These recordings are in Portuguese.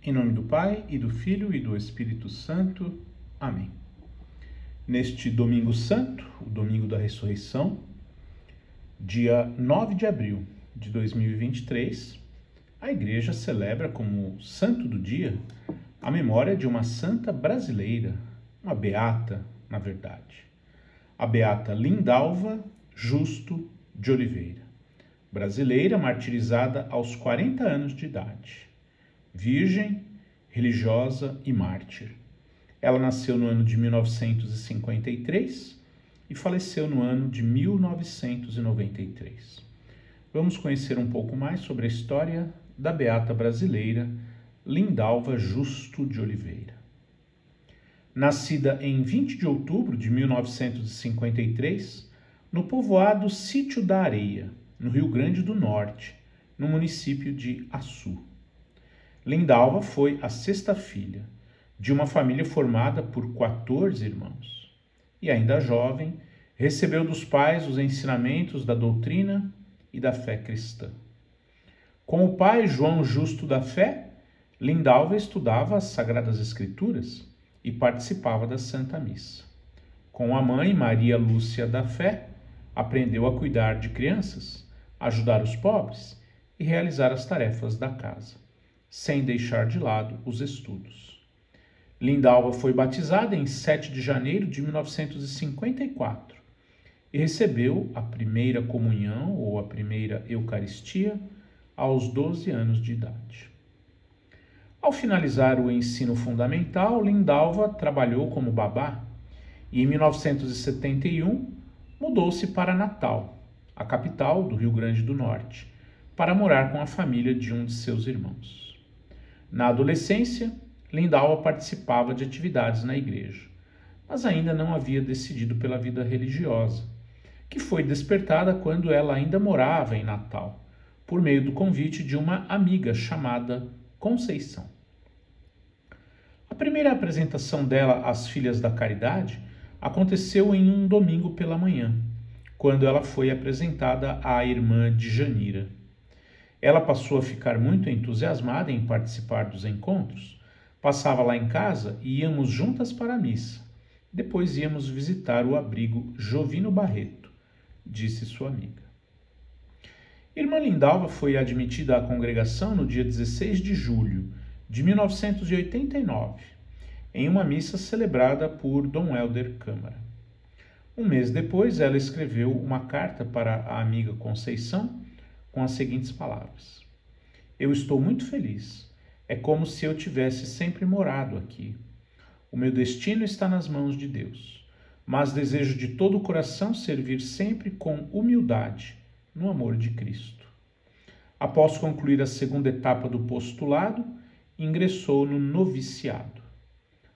Em nome do Pai, e do Filho, e do Espírito Santo. Amém. Neste domingo santo, o domingo da ressurreição, dia 9 de abril de 2023, a Igreja celebra como santo do dia a memória de uma santa brasileira, uma beata, na verdade. A beata Lindalva Justo de Oliveira, brasileira martirizada aos 40 anos de idade. Virgem, religiosa e mártir. Ela nasceu no ano de 1953 e faleceu no ano de 1993. Vamos conhecer um pouco mais sobre a história da beata brasileira Lindalva Justo de Oliveira. Nascida em 20 de outubro de 1953, no povoado Sítio da Areia, no Rio Grande do Norte, no município de Açu. Lindalva foi a sexta filha de uma família formada por 14 irmãos. E ainda jovem, recebeu dos pais os ensinamentos da doutrina e da fé cristã. Com o pai João Justo da Fé, Lindalva estudava as Sagradas Escrituras e participava da Santa Missa. Com a mãe Maria Lúcia da Fé, aprendeu a cuidar de crianças, ajudar os pobres e realizar as tarefas da casa, sem deixar de lado os estudos. Lindalva foi batizada em 7 de janeiro de 1954 e recebeu a primeira comunhão ou a primeira Eucaristia aos 12 anos de idade. Ao finalizar o ensino fundamental, Lindalva trabalhou como babá e em 1971 mudou-se para Natal, a capital do Rio Grande do Norte, para morar com a família de um de seus irmãos. Na adolescência, Lindalva participava de atividades na igreja, mas ainda não havia decidido pela vida religiosa, que foi despertada quando ela ainda morava em Natal, por meio do convite de uma amiga chamada Conceição. A primeira apresentação dela às Filhas da Caridade aconteceu em um domingo pela manhã, quando ela foi apresentada à irmã Djanira. Ela passou a ficar muito entusiasmada em participar dos encontros, passava lá em casa e íamos juntas para a missa. Depois íamos visitar o abrigo Jovino Barreto, disse sua amiga. Irmã Lindalva foi admitida à congregação no dia 16 de julho de 1989, em uma missa celebrada por Dom Helder Câmara. Um mês depois, ela escreveu uma carta para a amiga Conceição com as seguintes palavras: Eu estou muito feliz. É como se eu tivesse sempre morado aqui. O meu destino está nas mãos de Deus, mas desejo de todo o coração servir sempre com humildade, no amor de Cristo. Após concluir a segunda etapa do postulado, ingressou no noviciado.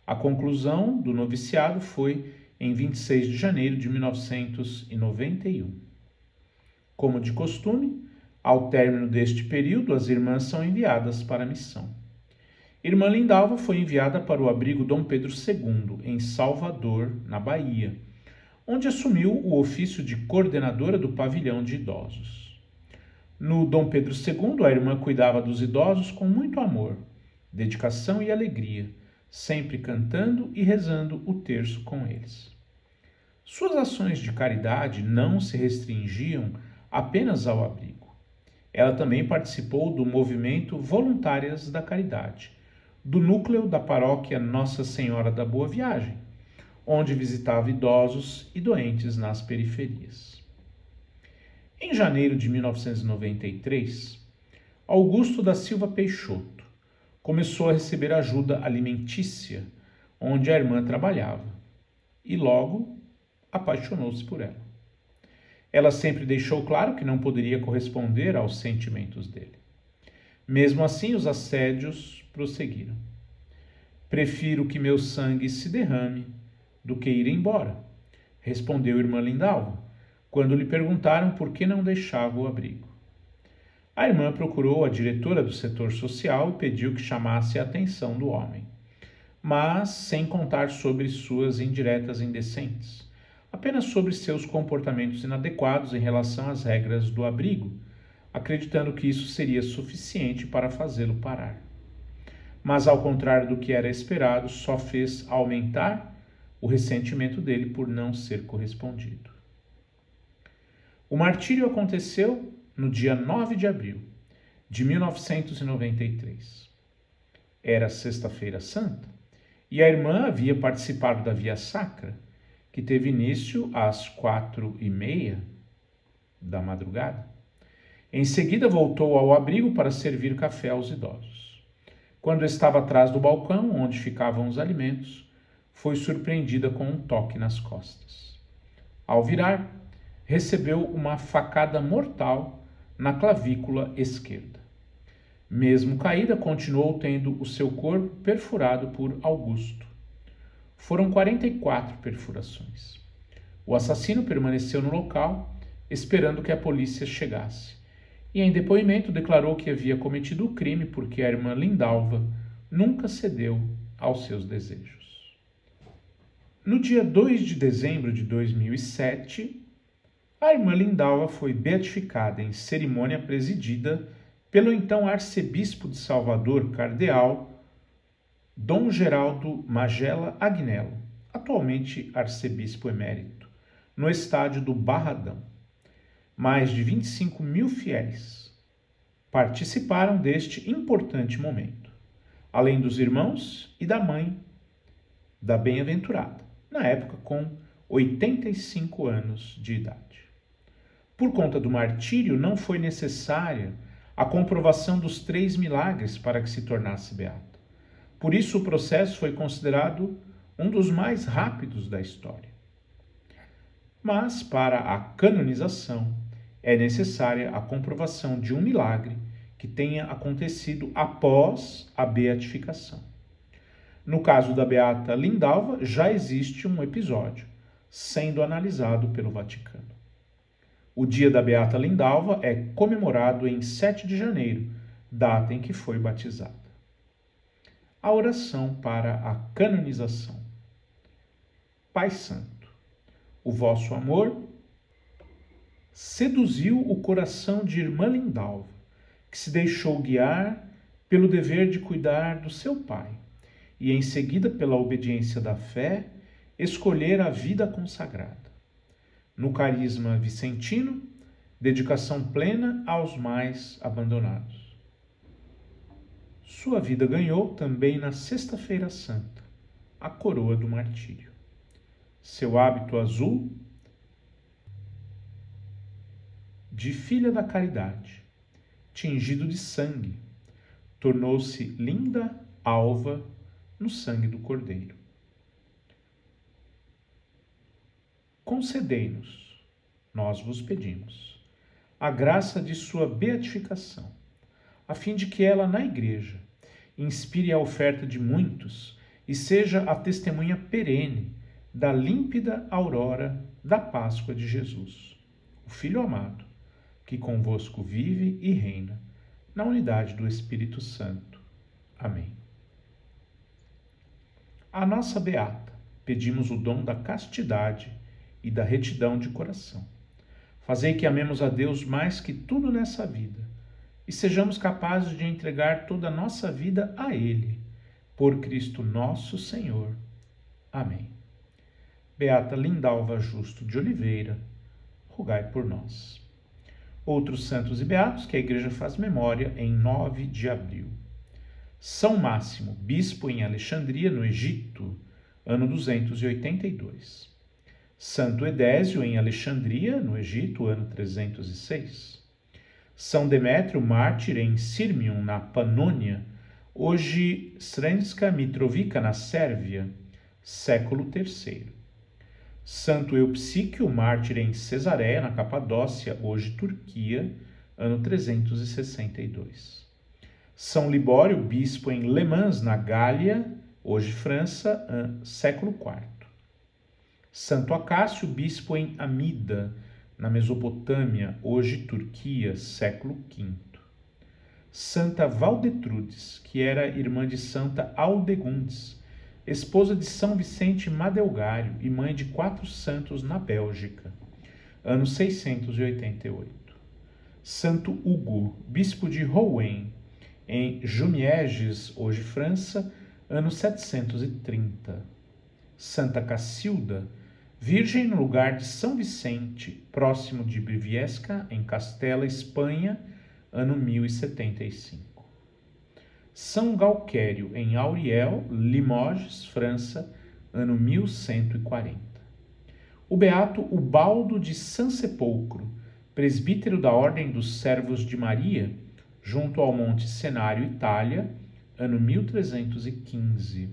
A conclusão do noviciado foi em 26 de janeiro de 1991. Como de costume, ao término deste período, as irmãs são enviadas para a missão. Irmã Lindalva foi enviada para o abrigo Dom Pedro II, em Salvador, na Bahia, onde assumiu o ofício de coordenadora do pavilhão de idosos. No Dom Pedro II, a irmã cuidava dos idosos com muito amor, dedicação e alegria, sempre cantando e rezando o terço com eles. Suas ações de caridade não se restringiam apenas ao abrigo. Ela também participou do movimento Voluntárias da Caridade, do núcleo da paróquia Nossa Senhora da Boa Viagem, onde visitava idosos e doentes nas periferias. Em janeiro de 1993, Augusto da Silva Peixoto começou a receber ajuda alimentícia, onde a irmã trabalhava, e logo apaixonou-se por ela. Ela sempre deixou claro que não poderia corresponder aos sentimentos dele. Mesmo assim, os assédios prosseguiram. Prefiro que meu sangue se derrame do que ir embora, respondeu irmã Lindalva, quando lhe perguntaram por que não deixava o abrigo. A irmã procurou a diretora do setor social e pediu que chamasse a atenção do homem, mas sem contar sobre suas indiretas indecentes, apenas sobre seus comportamentos inadequados em relação às regras do abrigo, acreditando que isso seria suficiente para fazê-lo parar. mas ao contrário do que era esperado, só fez aumentar o ressentimento dele por não ser correspondido. O martírio aconteceu no dia 9 de abril de 1993. Era Sexta-feira Santa e a irmã havia participado da Via Sacra, que teve início às 4h30 da madrugada. Em seguida voltou ao abrigo para servir café aos idosos. Quando estava atrás do balcão, onde ficavam os alimentos, foi surpreendida com um toque nas costas. Ao virar, recebeu uma facada mortal na clavícula esquerda. Mesmo caída, continuou tendo o seu corpo perfurado por Augusto. Foram 44 perfurações. O assassino permaneceu no local, esperando que a polícia chegasse, e em depoimento declarou que havia cometido o crime porque a irmã Lindalva nunca cedeu aos seus desejos. No dia 2 de dezembro de 2007, a irmã Lindalva foi beatificada em cerimônia presidida pelo então arcebispo de Salvador, cardeal Dom Geraldo Magela Agnello, atualmente arcebispo emérito, no estádio do Barradão. Mais de 25 mil fiéis participaram deste importante momento, além dos irmãos e da mãe da bem-aventurada, na época com 85 anos de idade. Por conta do martírio, não foi necessária a comprovação dos 3 milagres para que se tornasse beata. Por isso, o processo foi considerado um dos mais rápidos da história. Mas, para a canonização, é necessária a comprovação de um milagre que tenha acontecido após a beatificação. No caso da beata Lindalva, já existe um episódio sendo analisado pelo Vaticano. O dia da beata Lindalva é comemorado em 7 de janeiro, data em que foi batizada. A oração para a canonização. Pai Santo, o vosso amor seduziu o coração de irmã Lindalva, que se deixou guiar pelo dever de cuidar do seu pai e, em seguida, pela obediência da fé, escolher a vida consagrada. No carisma vicentino, dedicação plena aos mais abandonados. Sua vida ganhou também na Sexta-feira Santa, a coroa do martírio. Seu hábito azul de filha da caridade, tingido de sangue, tornou-se linda alva no sangue do Cordeiro. Concedei-nos, nós vos pedimos, a graça de sua beatificação, a fim de que ela, na Igreja, inspire a oferta de muitos e seja a testemunha perene da límpida aurora da Páscoa de Jesus, o Filho amado, que convosco vive e reina, na unidade do Espírito Santo. Amém. A nossa beata, pedimos o dom da castidade e da retidão de coração. Fazei que amemos a Deus mais que tudo nessa vida e sejamos capazes de entregar toda a nossa vida a Ele, por Cristo nosso Senhor. Amém. Beata Lindalva Justo de Oliveira, rogai por nós. Outros santos e beatos que a Igreja faz memória em 9 de abril. São Máximo, bispo em Alexandria, no Egito, ano 282. Santo Edésio em Alexandria, no Egito, ano 306. São Demétrio, mártir em Sirmium, na Panônia, hoje Sremska Mitrovica, na Sérvia, século III. Santo Eupsíquio, mártir em Cesareia, na Capadócia, hoje Turquia, ano 362. São Libório, bispo em Le Mans, na Gália, hoje França, século IV. Santo Acácio, bispo em Amida, na Mesopotâmia, hoje Turquia, século V. Santa Valdetrudes, que era irmã de Santa Aldegundes, esposa de São Vicente Madelgário e mãe de 4 santos na Bélgica, ano 688. Santo Hugo, bispo de Rouen, em Jumièges, hoje França, ano 730. Santa Cacilda, virgem no lugar de São Vicente, próximo de Briviesca, em Castela, Espanha, ano 1075. São Galquério, em Auriel, Limoges, França, ano 1140. O beato Ubaldo de Sansepolcro, presbítero da Ordem dos Servos de Maria, junto ao Monte Cenário, Itália, ano 1315.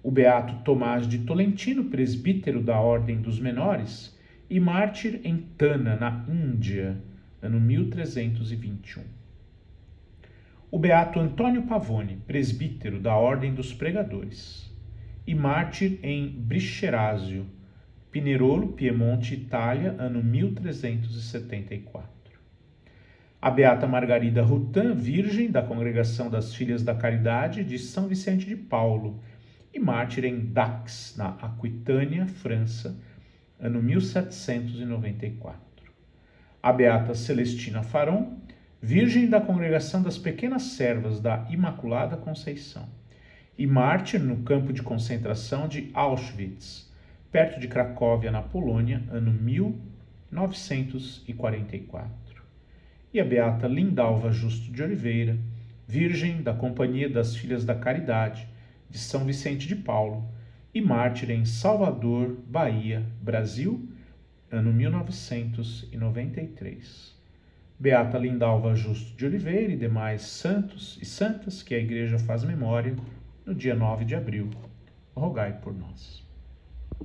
O beato Tomás de Tolentino, presbítero da Ordem dos Menores e mártir em Tana, na Índia, ano 1321. O beato Antônio Pavone, presbítero da Ordem dos Pregadores e mártir em Bricherasio, Pinerolo, Piemonte, Itália, ano 1374. A beata Margarida Rutan, virgem da Congregação das Filhas da Caridade de São Vicente de Paulo e mártir em Dax, na Aquitânia, França, ano 1794. A beata Celestina Faron, virgem da Congregação das Pequenas Servas da Imaculada Conceição e mártir no campo de concentração de Auschwitz, perto de Cracóvia, na Polônia, ano 1944. E a beata Lindalva Justo de Oliveira, virgem da Companhia das Filhas da Caridade de São Vicente de Paulo e mártir em Salvador, Bahia, Brasil, ano 1993. Beata Lindalva Justo de Oliveira e demais santos e santas que a Igreja faz memória no dia 9 de abril. Rogai por nós.